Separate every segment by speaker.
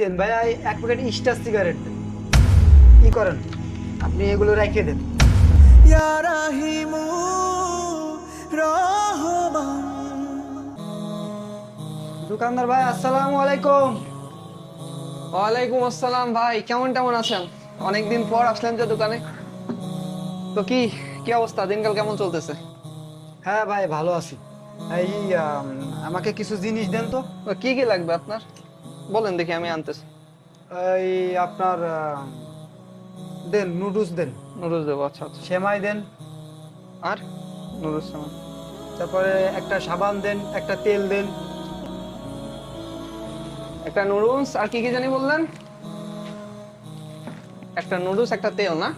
Speaker 1: দেন ভাই, এক packet star cigarette দেন। কি করেন, আপনি এগুলো রেখে দেন।
Speaker 2: ইয়া রাহিমু রহমান।
Speaker 1: দোকানদার ভাই, আসসালামু আলাইকুম।
Speaker 3: ওয়ালাইকুম আসসালাম ভাই, কেমন আছেন? অনেকদিন পর আসলেন যে দোকানে। তো কি কি অবস্থা, দিনকাল কেমন চলতেছে?
Speaker 1: হ্যাঁ ভাই, ভালো আছি। এই আমাকে কিছু জিনিস দেন তো।
Speaker 3: তো কি কি লাগবে আপনার, বলেন দেখি, আমি আনতেছি।
Speaker 1: এই আপনার দেন নুডলস দেন,
Speaker 3: নুডলস দেবো, আচ্ছা আচ্ছা।
Speaker 1: সেমাই দেন,
Speaker 3: আর নুডলস সামান,
Speaker 1: তারপরে একটা সাবান দেন, একটা তেল দেন।
Speaker 3: একটা নুডলস, আর কি কি জানি বললেন? একটা নুডলস, একটা তেল না?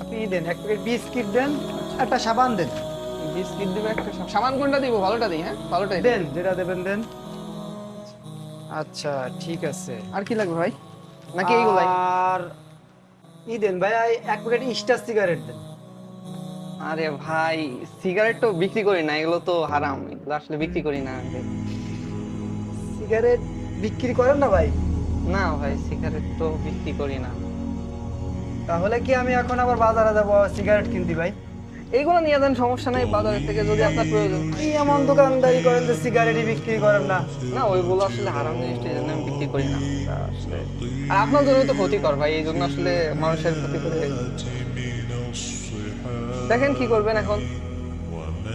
Speaker 1: আপনি দেন এক প্যাকেট বিস্কিট দেন, একটা সাবান দেন।
Speaker 3: বিস্কিট দিবে, একটা সাবান কোনটা দিব? ভালোটা দিই, হ্যাঁ ভালোটাই দিই।
Speaker 1: দেন, যেটা দেবেন দেন। আচ্ছা, ঠিক আছে।
Speaker 3: আর কি লাগবে ভাই, নাকি এইগুলাই?
Speaker 1: আর দেন ভাই, এক প্যাকেট স্টার সিগারেট দেন।
Speaker 3: আরে ভাই, সিগারেট তো বিক্রি করি না, এগুলো তো হারাম, এগুলো আসলে বিক্রি করি না আমি।
Speaker 1: সিগারেট বিক্রি করেন না ভাই?
Speaker 3: না ভাই, সিগারেট তো বিক্রি করি না।
Speaker 1: তাহলে কি আমি এখন আবার বাজারে যাবো সিগারেট কিনতে ভাই?
Speaker 3: এইগুলো নিয়ে যান, সমস্যা নাই, বাজারের থেকে যদি আপনার প্রয়োজন হয়।
Speaker 1: কি এমন দোকানদারি করেন যে সিগারেটই বিক্রি করেন না?
Speaker 3: না, ওইগুলো আসলে হারাম জিনিসটা, এই জন্য আমি বিক্রি করি না তা আসলে। আর আপনার জন্য তো ক্ষতিকর ভাই, এই জন্য আসলে মানুষের ক্ষতি করে। দেখেন কি করবেন এখন।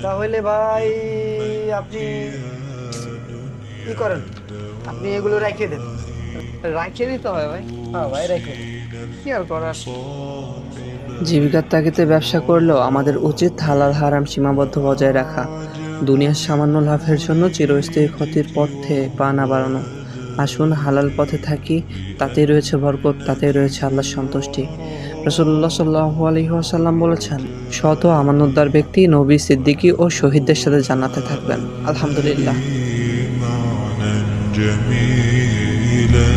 Speaker 1: তাহলে ভাই আপনি কি করেন, আপনি এগুলো রেখে দেন।
Speaker 3: রাখিয়ে দিতে হয় ভাই,
Speaker 1: হ্যাঁ ভাই, রেখে দেন।
Speaker 3: কি আর করার।
Speaker 4: জীবিকার তাগিদে ব্যবসা করলেও আমাদের উচিত হালাল হারাম সীমাবদ্ধ বজায় রাখা। দুনিয়ার সামান্য লাভের জন্য চিরস্থায়ী ক্ষতির পথে পা না বাড়ানো। আসুন হালাল পথে থাকি, তাতেই রয়েছে বরকত, তাতেই রয়েছে আল্লাহর সন্তুষ্টি। রাসূলুল্লাহ সাল্লাল্লাহু আলাইহি ওয়াসাল্লাম বলেছেন, শত আমানতদার ব্যক্তি নবী, সিদ্দিকী ও শহীদদের সাথে জান্নাতে থাকবেন। আলহামদুলিল্লাহ।
Speaker 5: معنى جميلا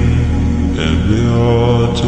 Speaker 5: أبيات